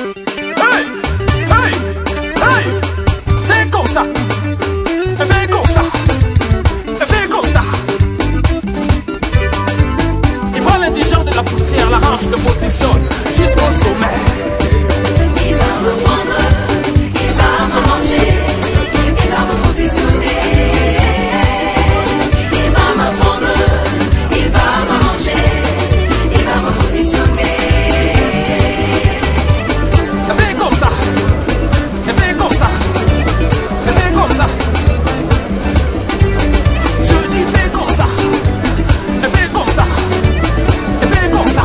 Hey, hey, hey, fais comme ça. Fais comme ça. Fais comme ça. Il prend l'indigent de la poussière, l'arrange, le positionne jusqu'au sommet. Il va me prendre, il va me manger, il va me positionner. Il va me prendre, il va me manger, il va me positionner. Fais comme ça. Fais comme ça. Fais comme ça. Je dis fais comme ça. Fais comme ça. Fais comme ça.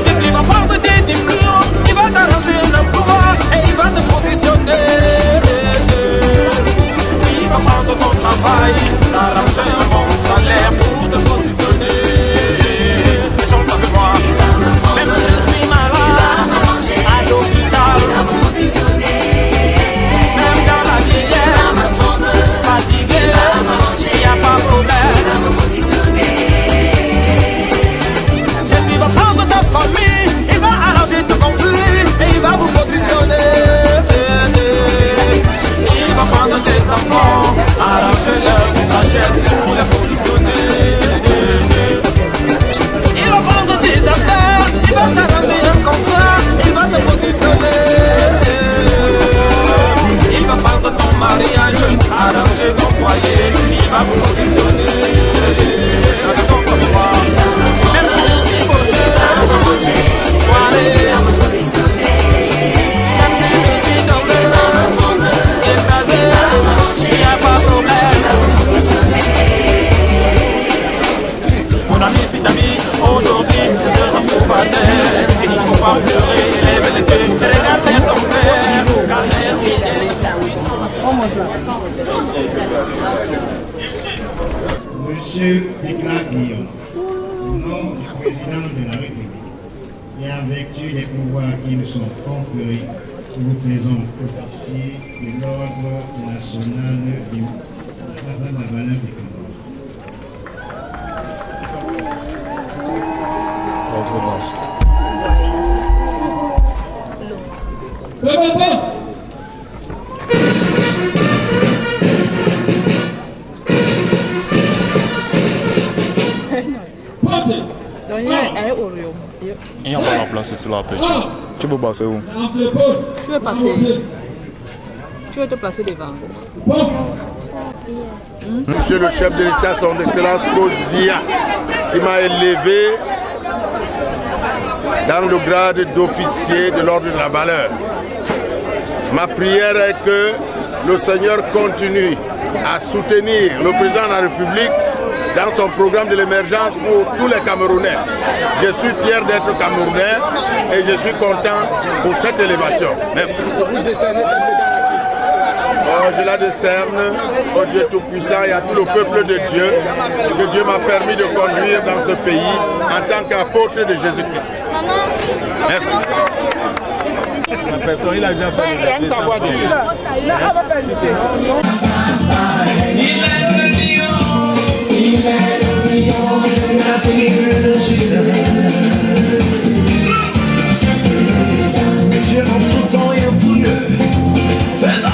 Jésus va prendre tes diplômes, il va t'arranger un emploi et il va te positionner. Il va prendre ton travail, t'arranger un bon salaire pour te positionner. Chante avec moi. Même si je suis malade, à l'hôpital, Il va me positionner. même dans la vieillesse, fatigué, il n'y a pas de problème. Il va me positionner. Jésus va prendre ta famille, il va arranger ton conflit et il va vous positionner. Il va prendre tes enfants, arranger leur sagesse pour les positionner. Il va prendre tes affaires, il va t'arranger un contrat, il va te positionner. Il va prendre ton mariage, arranger ton foyer, il va vous positionner. Attention comme moi. Même si je suis fauché, Il va me positionner. même si je suis tombé, écrasé, il n'y a pas de problème. Mon ami, si t'ami, aujourd'hui, se retrouve à terre. Il ne faut pas pleurer, lève les yeux, regarde vers ton père, car l'air fidèle, puissant. Monsieur Nicolas Guillaume, au nom du président de la République et en vertu des pouvoirs qui nous sont conférés, nous vous faisons officier de l'ordre national du travail de la valeur du Cameroun. Il y a pas la place sur la petite. Tu peux passer où? Tu veux passer? Tu veux te placer devant? Monsieur le chef de l'État, son Excellence Claude Dia, qui m'a élevé dans le grade d'officier de l'ordre de la valeur. Ma prière est que le Seigneur continue à soutenir le président de la République dans son programme de l'émergence pour tous les Camerounais. Je suis fier d'être Camerounais et je suis content pour cette élévation. Merci. Je la décerne au Dieu Tout-Puissant et à tout le peuple de Dieu que Dieu m'a permis de conduire dans ce pays en tant qu'apôtre de Jésus-Christ. Merci. Il a déjà fait sa voiture. Il est le lion de l'Afrique du Sud. Dieu en tout temps et en tout lieu. C'est là.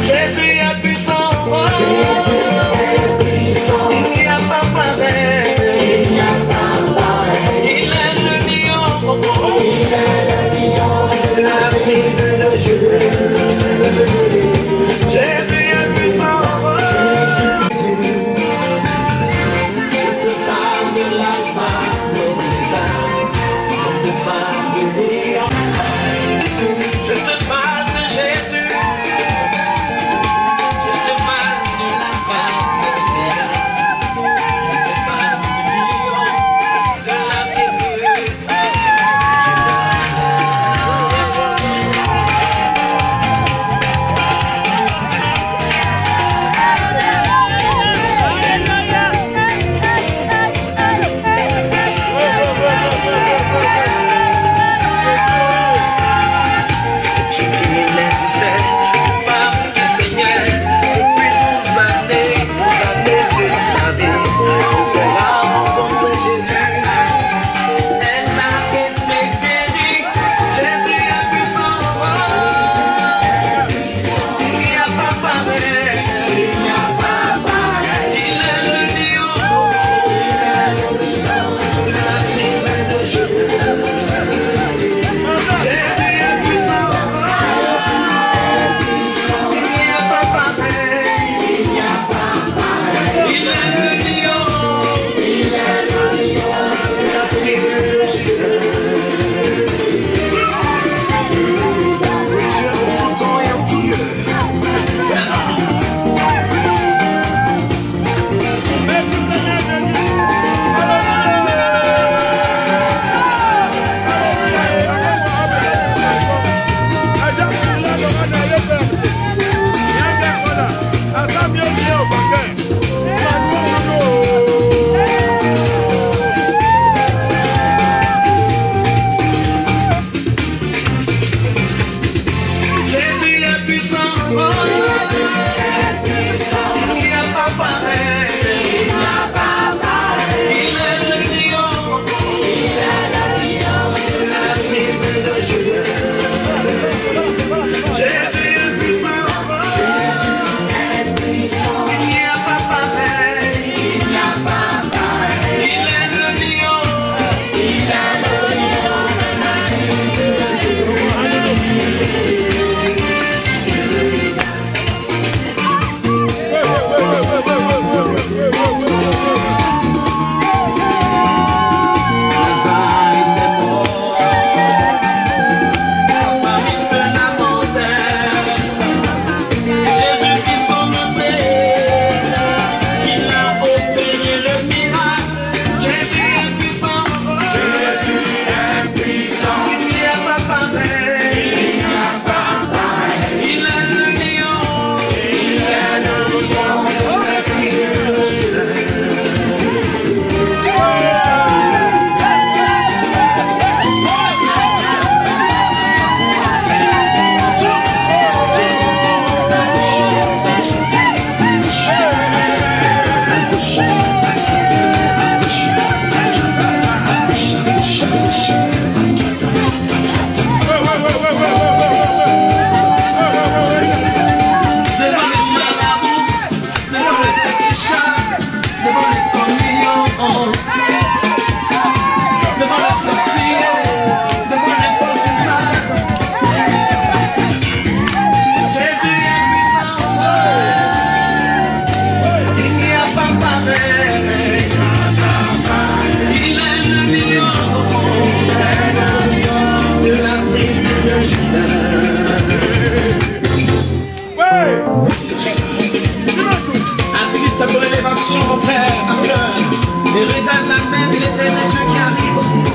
Jésus est puissant. Il n'y a main de l'éternel Dieu qui arrive.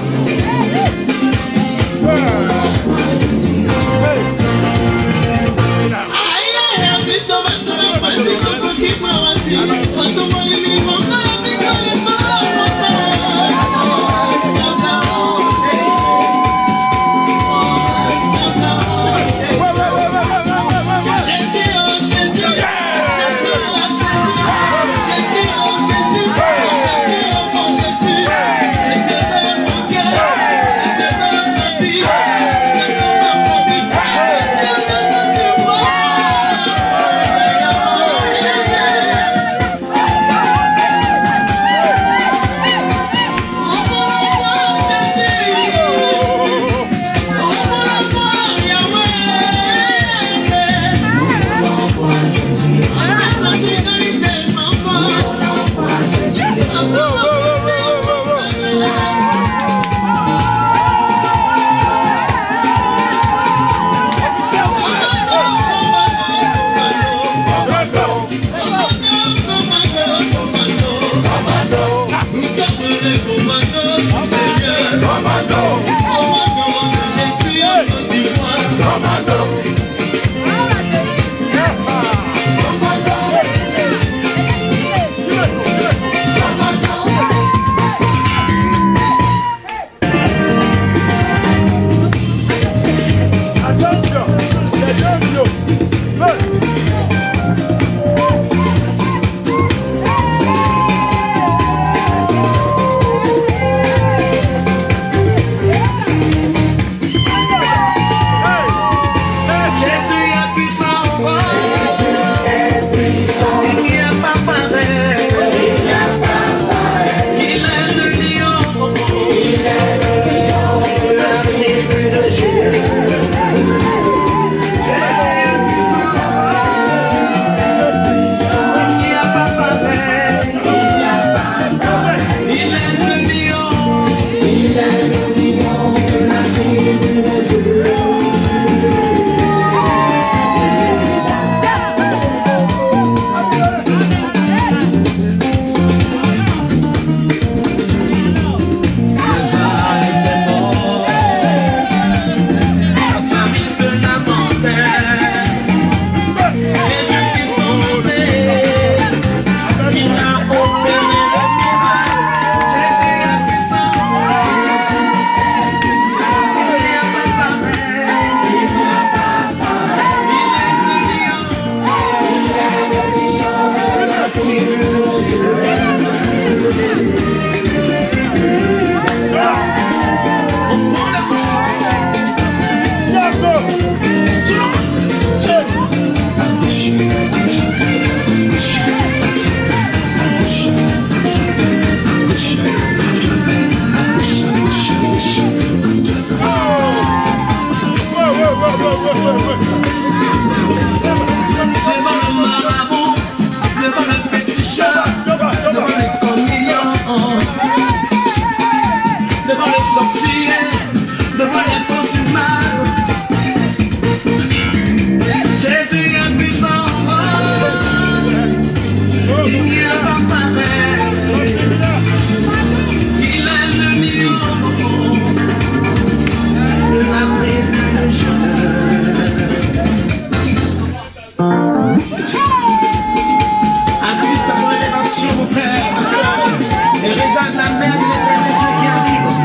Et regarde la main de l'éternel Dieu qui arrive.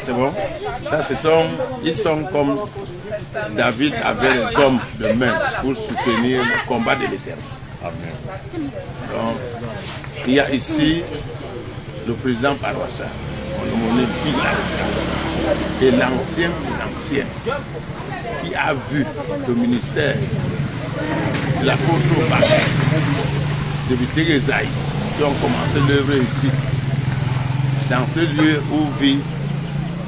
C'est bon? Ça, ils sont comme David avait les hommes de main pour soutenir le combat de l'Éternel. Amen. Donc, il y a ici le président paroissial, on le nommé Pigla, et l'ancien qui a vu le ministère de l'apôtre Bachar, de Térésaï, qui ont commencé l'œuvre ici, dans ce lieu où vit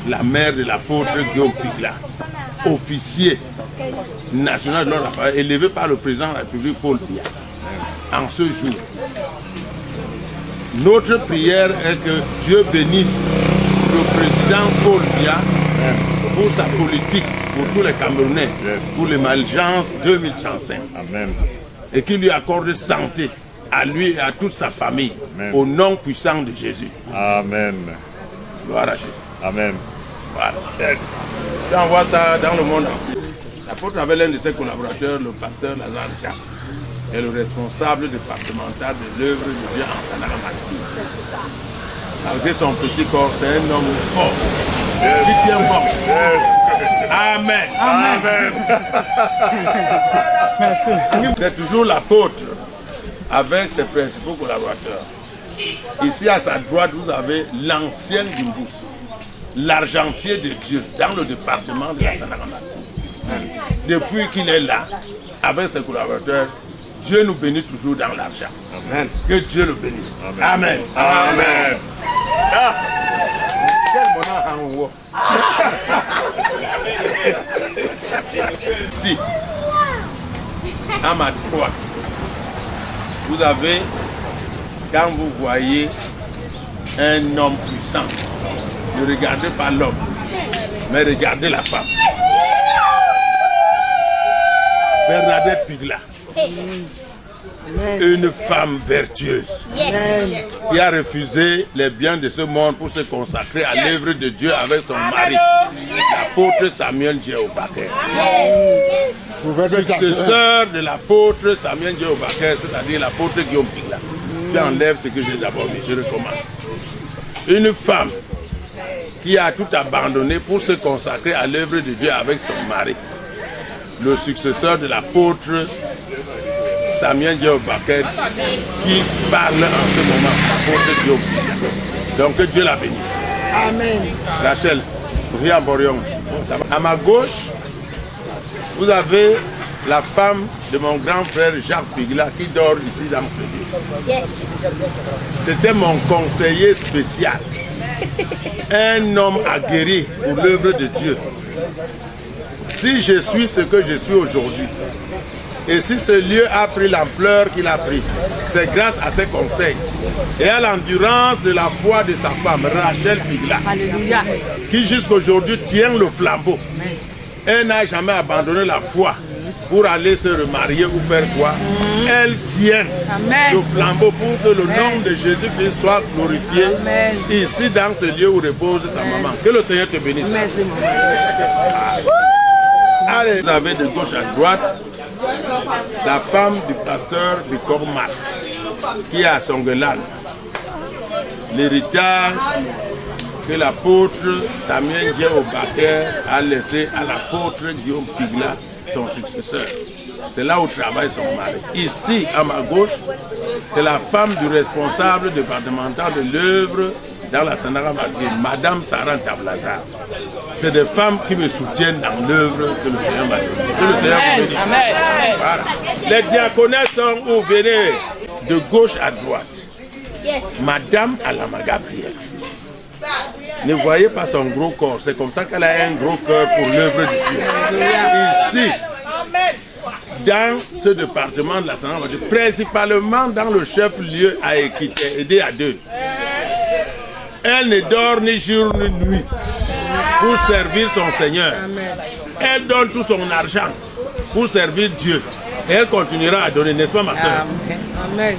la mère de l'apôtre Guillaume Pigla, officier national de l'ordre, élevé par le président de la République Paul Biya. En ce jour, notre prière est que Dieu bénisse le président Paul Biya pour sa politique, pour tous les Camerounais, pour l'émergence 2035. Amen. Et qu'il lui accorde santé à lui et à toute sa famille. Amen. Au nom puissant de Jésus. Amen. Gloire à Jésus. Amen. Voilà. Yes. J'envoie ça dans le monde entier. L'apôtre avait l'un de ses collaborateurs, le pasteur Lazare Jacques, est le responsable départemental de l'œuvre de Dieu en Sanara-Martyr. Malgré son petit corps, c'est un homme fort, qui tient bon. Amen. Amen. C'est toujours l'apôtre avec ses principaux collaborateurs. Ici à sa droite, vous avez l'ancien Gimbus, l'argentier de Dieu dans le département de la Sanara-Martyr. Depuis qu'il est là, avec ses collaborateurs, Dieu nous bénit toujours dans l'argent. Amen. Que Dieu le bénisse. Amen. Amen. Amen. Ah. Quel bonheur. Si, à ma droite, vous avez, quand vous voyez un homme puissant, ne regardez pas l'homme, mais regardez la femme. Bernadette Pigla. Une femme vertueuse qui a refusé les biens de ce monde pour se consacrer à l'œuvre de Dieu avec son mari, l'apôtre Samuel Djeobaker. Successeur de l'apôtre Samuel Djeobaker, c'est-à-dire l'apôtre Guillaume Pigla. Tu enlèves ce que j'ai d'abord mis, je recommande. Une femme qui a tout abandonné pour se consacrer à l'œuvre de Dieu avec son mari, le successeur de l'apôtre Samuel Djeobaker, qui parle en ce moment, l'apôtre Guillaume Pigla. Donc que Dieu la bénisse. Amen. Rachel, viens Borion. À ma gauche, vous avez la femme de mon grand frère Jacques Pigla qui dort ici dans ce lieu. C'était mon conseiller spécial. Un homme aguerri pour l'œuvre de Dieu. Si je suis ce que je suis aujourd'hui, et si ce lieu a pris l'ampleur qu'il a pris, c'est grâce à ses conseils et à l'endurance de la foi de sa femme, Rachel Pigla, Alléluia, qui jusqu'aujourd'hui tient le flambeau. Elle n'a jamais abandonné la foi pour aller se remarier ou faire quoi. Elle tient le flambeau pour que le nom de Jésus-Christ soit glorifié. Amen. Ici dans ce lieu où repose sa maman. Que le Seigneur te bénisse. Merci. Allez, vous avez de gauche à droite la femme du pasteur du Cormac qui est à Songelan. L'héritage que l'apôtre Samuel Djeobaker a laissé à l'apôtre Guillaume Pigla, son successeur. C'est là où travaille son mari. Ici, à ma gauche, c'est la femme du responsable départemental de l'œuvre dans la Sanara-Martyr, Madame Sarah Tablazar. C'est des femmes qui me soutiennent dans l'œuvre que le Seigneur m'a donnée. Que le Seigneur vous bénisse. Amen. Voilà. Les diaconés sont où? Venez de gauche à droite. Yes. Madame Alama Gabriel. Ne voyez pas son gros corps. C'est comme ça qu'elle a un gros cœur pour l'œuvre de Dieu. Ici, dans ce département de la Sanara-Martyr, principalement dans le chef-lieu à Équité, aidé à deux. Elle ne dort ni jour ni nuit pour servir son Seigneur. Elle donne tout son argent pour servir Dieu. Et elle continuera à donner, n'est-ce pas ma soeur? Amen.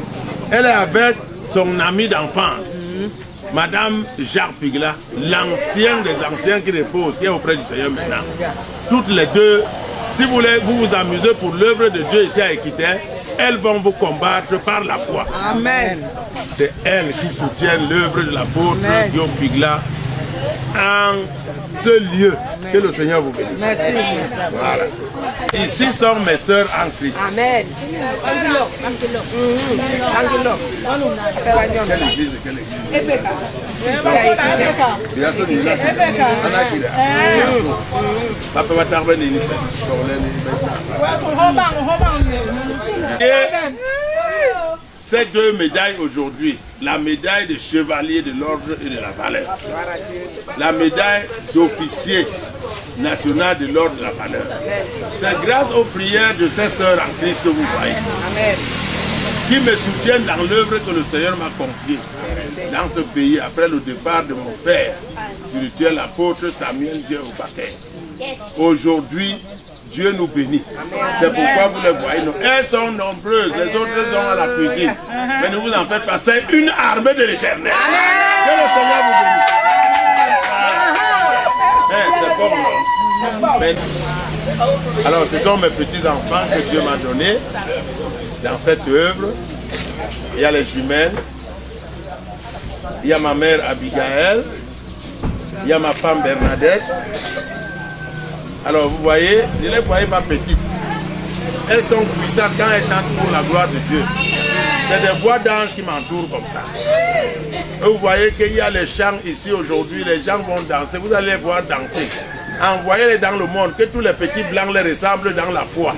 Elle est avec son ami d'enfance, Madame Jacques Pigla, l'ancien des anciens qui repose, qui est auprès du Seigneur maintenant. Toutes les deux, si vous voulez vous amuser pour l'œuvre de Dieu ici à Équité, elles vont vous combattre par la foi. Amen. C'est elles qui soutiennent l'œuvre de l'apôtre Guillaume Pigla en ce lieu. Que le Seigneur vous bénisse. Merci. Voilà. Ici sont mes sœurs en Christ. Amen. Quelle église? Ces deux médailles aujourd'hui, la médaille de chevalier de l'ordre et de la valeur, la médaille d'officier national de l'ordre de la valeur, c'est grâce aux prières de ces sœurs en Christ que vous voyez, qui me soutiennent dans l'œuvre que le Seigneur m'a confiée dans ce pays après le départ de mon père spirituel, l'apôtre Samuel Dieu au Baquet. Aujourd'hui, Dieu nous bénit. C'est pourquoi vous les voyez. Elles sont nombreuses, les autres sont à la cuisine. Mais ne vous en faites pas, c'est une armée de l'Éternel. Que le Seigneur vous bénisse. C'est bon. Alors, ce sont mes petits-enfants que Dieu m'a donnés dans cette œuvre. Il y a les jumelles, il y a ma mère Abigail, il y a ma femme Bernadette. Alors vous voyez, ne les voyez pas petites. Elles sont puissantes quand elles chantent pour la gloire de Dieu. C'est des voix d'anges qui m'entourent comme ça. Et vous voyez qu'il y a les chants ici aujourd'hui, les gens vont danser, vous allez les voir danser. Envoyez-les dans le monde, que tous les petits blancs les ressemblent dans la foi,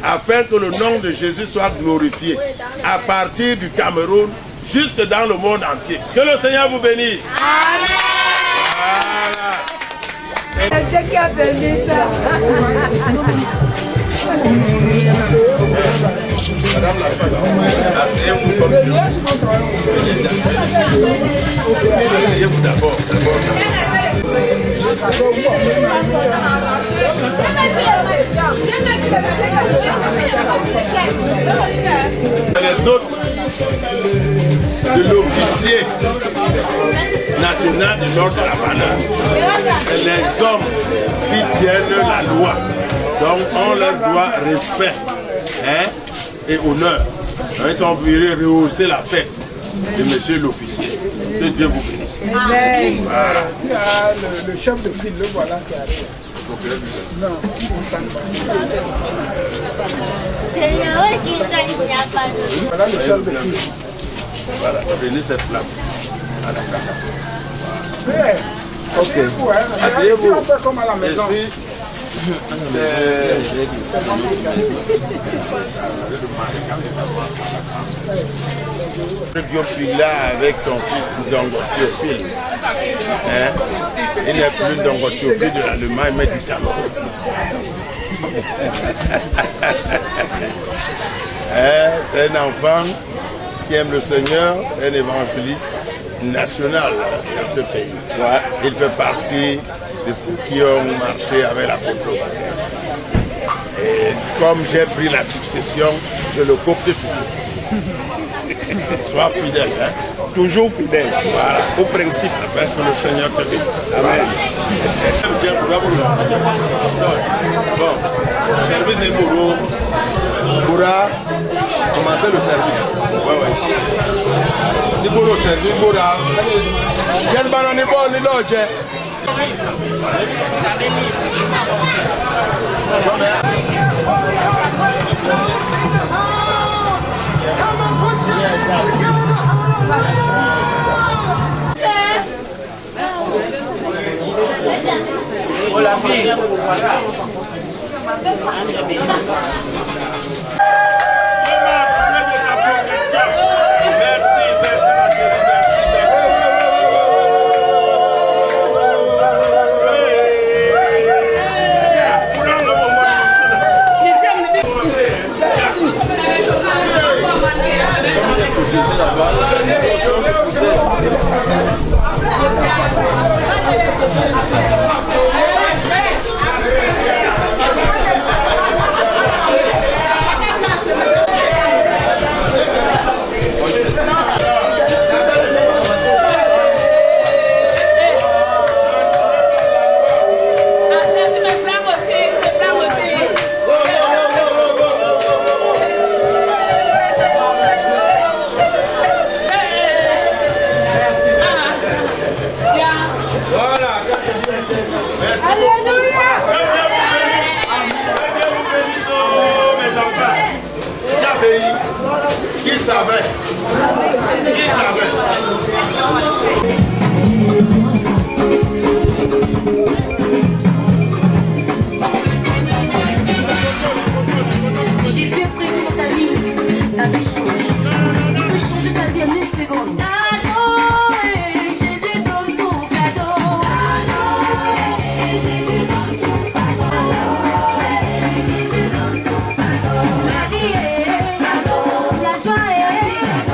afin que le nom de Jésus soit glorifié, à partir du Cameroun, jusque dans le monde entier. Que le Seigneur vous bénisse. Amen. Voilà. C'est qui a permis ça. Madame la Présidente, asseyez-vous comme Dieu. Asseyez-vous d'abord. Les autres de l'officier national de l'ordre de la valeur, c'est les hommes qui tiennent la loi. Donc on leur doit respect et honneur. Ils sont venus rehausser la fête de monsieur l'officier. Que Dieu vous bénisse. Amen. Voilà. Le chef de file, le voilà qui arrive. Non, voilà le chef de file. Voilà, prenez cette place. Ok. Asseyez-vous. On fait comme à la maison. Ici, Diopila avec son fils Ndongo Théophile. Il n'est plus Ndongo Théophile de l'Allemagne, mais du Cameroun. C'est un enfant qui aime le Seigneur, c'est un évangéliste national dans ce pays. Ouais. Il fait partie de ceux qui ont marché avec l'apôtre. Et comme j'ai pris la succession, je le copte toujours. Sois fidèle, toujours fidèle, voilà, au principe, afin que le Seigneur te bénisse. Amen. Bon, service est bourreau. Boura, commencez le service. Ouais. Ni pour le service, Boura. Il y a une banane, ni l'autre. Oh la fille, voilà. savait? Qui savait? Jésus est présent dans ta vie, ta vie change. Il peut changer ta vie en une seconde. Jésus donne tout cadeau. Jésus donne tout cadeau. Jésus donne tout cadeau. La vie est cadeau. La joie est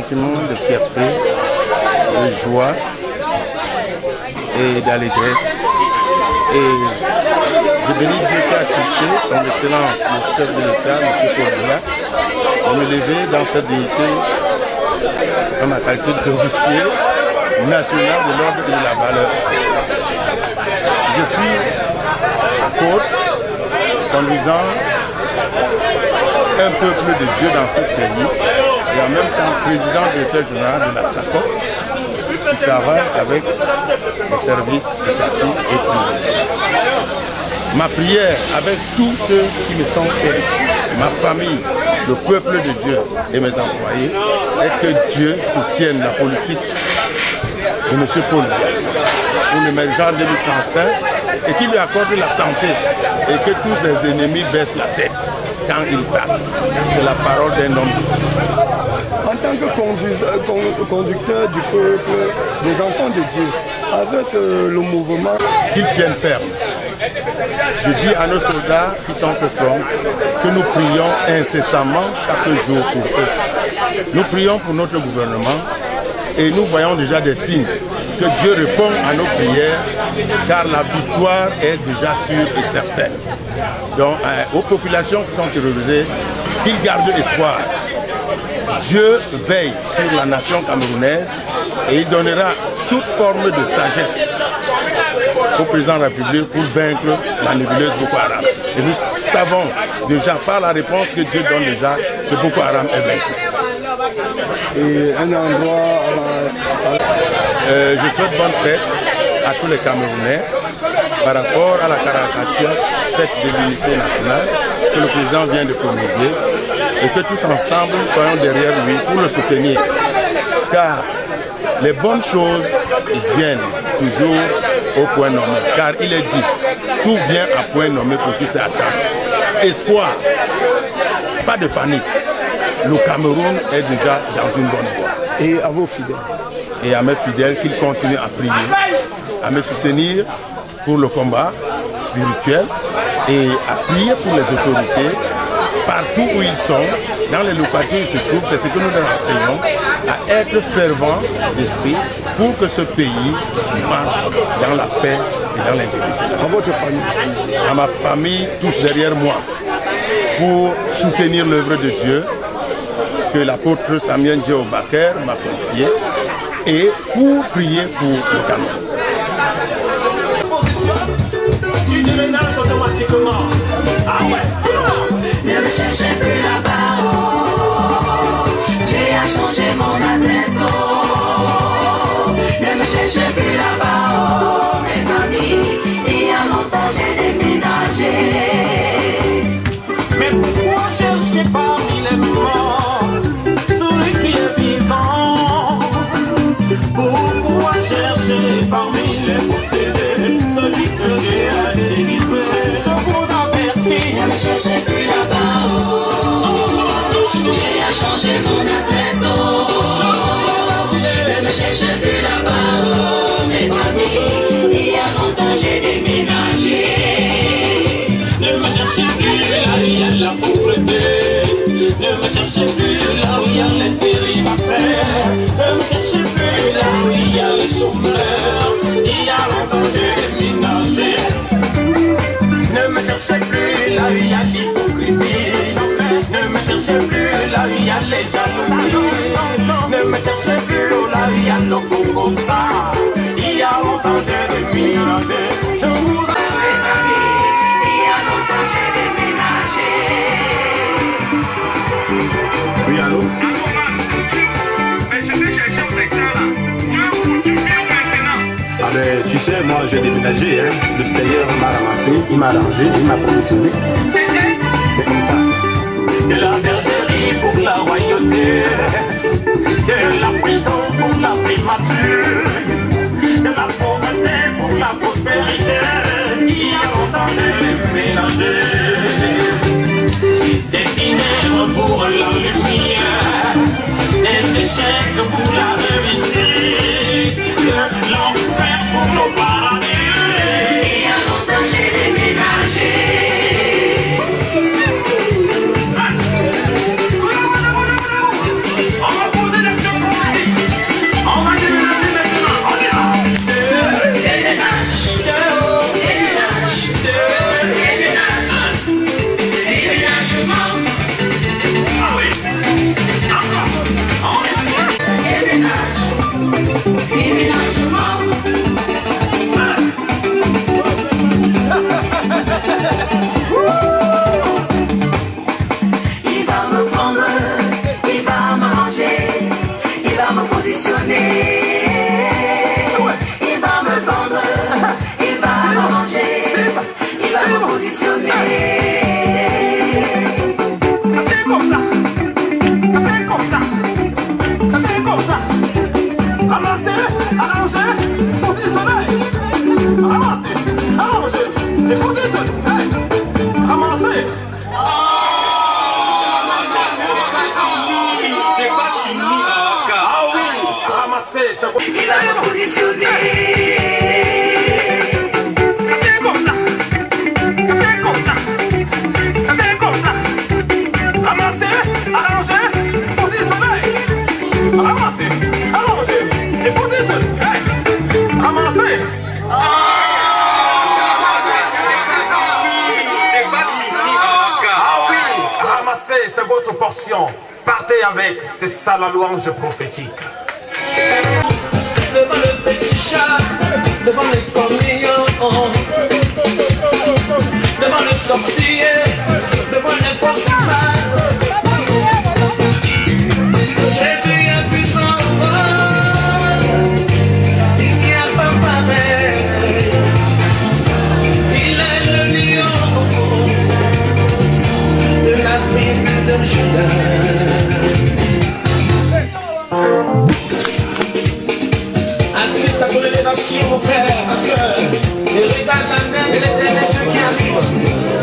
sentiment de fierté, de joie et d'allégresse. Et je bénis Dieu qui a touché son Excellence, le chef de l'État, M. Paul Biya, de me lever dans cette dignité dans ma qualité d'officier national de l'ordre de la valeur. Je suis apôtre conduisant un peuple de Dieu dans ce pays et en même temps président directeur général de la SACOP qui travaille avec les services étatiques et privés. Ma prière avec tous ceux qui me sont chers, ma famille, le peuple de Dieu et mes employés, est que Dieu soutienne la politique de M. Paul Biya pour l'émergence 2035 et qu'il lui accorde la santé et que tous ses ennemis baissent la tête quand il passe. C'est la parole d'un homme de Dieu. En tant que conducteur du peuple, des enfants de Dieu, avec le mouvement, qu'ils tiennent ferme. Je dis à nos soldats qui sont au front que nous prions incessamment chaque jour pour eux. Nous prions pour notre gouvernement et nous voyons déjà des signes que Dieu répond à nos prières car la victoire est déjà sûre et certaine. Donc aux populations qui sont terrorisées, qu'ils gardent espoir. Dieu veille sur la nation camerounaise et il donnera toute forme de sagesse au président de la République pour vaincre la nébuleuse Boko Haram. Et nous savons déjà par la réponse que Dieu donne déjà que Boko Haram est vaincu. et un endroit je souhaite bonne fête à tous les Camerounais par rapport à la caricature fête de l'unité nationale que le président vient de promulguer et que tous ensemble soyons derrière lui pour le soutenir. Car les bonnes choses viennent toujours au point nommé. Car il est dit, tout vient à point nommé pour qui s'attend. Espoir, pas de panique. Le Cameroun est déjà dans une bonne voie. et à vos fidèles. Et à mes fidèles qu'ils continuent à prier, à me soutenir pour le combat spirituel et à prier pour les autorités partout où ils sont, dans les localités où ils se trouvent. C'est ce que nous leur enseignons, à être fervents d'esprit pour que ce pays marche dans la paix et dans l'intégrité. À votre famille. À ma famille, tous derrière moi, pour soutenir l'œuvre de Dieu que l'apôtre Samuel Djeo Baker m'a confié et pour prier pour le Cameroun. Tu déménages automatiquement. Ah ouais. Ne me cherchez plus là-bas, oh. J'ai à changer mon adresse, oh. Ne me cherchez plus là-bas, oh. Mes amis, il y a longtemps j'ai déménagé. Mais pourquoi chercher parmi les morts celui qui est vivant? Pourquoi chercher parmi les possédés celui que j'ai à délivrer? Je vous avertis. Ne me cherchez plus là-bas, oh. J'ai à changer mon adresse, oh. Ne me cherchez plus là-bas, oh. Mes amis, il y a longtemps j'ai déménagé. Ne me cherchez plus là où il y a la pauvreté. Ne me cherchez plus là où il y a les célibataires. Ne me cherchez plus là où il y a les chômeurs. Il y a longtemps j'ai déménagé. Ne me cherchez plus là où il y a l'hypocrisie. Ne me cherchez plus là où il y a les jalousies. Ne me cherchez plus là où il y a le Congo ça. Il y a longtemps j'ai déménagé. Je vous Mes amis, il y a longtemps j'ai déménagé. Oui, allô? Mais je vais chercher au vecteur là. Tu veux continuer maintenant? Ah ben tu sais, moi j'ai déménagé, hein. Le Seigneur m'a ramassé, il m'a arrangé, il m'a provisionné. C'est comme ça. de la bergerie pour la royauté, de la prison pour la primature, de la pauvreté pour la prospérité. Il y a longtemps j'ai mélangé des ténèbres pour la lumière, des échecs pour la réussite, de l'enfer pour le paradis. Il y a longtemps j'ai déménagé. On va poser la surprise. positionner. Il va me vendre, il va m'arranger, il va me positionner. Fais comme ça, fais comme ça, fais comme ça. Ramasser, arranger, positionner. Ramasser, arranger et positionner. Hey. Ramasser. C'est pas fini encore. Ah oui, ramasser, c'est quoi? Il va me positionner. Fais comme ça, fais comme ça, fais comme ça. Ramasser, arranger, positionner. Ramasser, arranger et positionner. Hey. Ramasser. C'est pas fini encore. Ah oui, ramasser, c'est votre portion. Partez avec, c'est ça la louange prophétique. Devant le petit chat, devant les communions, devant le sorcier, devant les forces mal. Jésus est puissant, il n'y a pas pareil. Il est le lion de la tribu de Judas. Assiste à ton élévation, mon frère, ma soeur, et regarde la main de l'éternel Dieu qui arrive.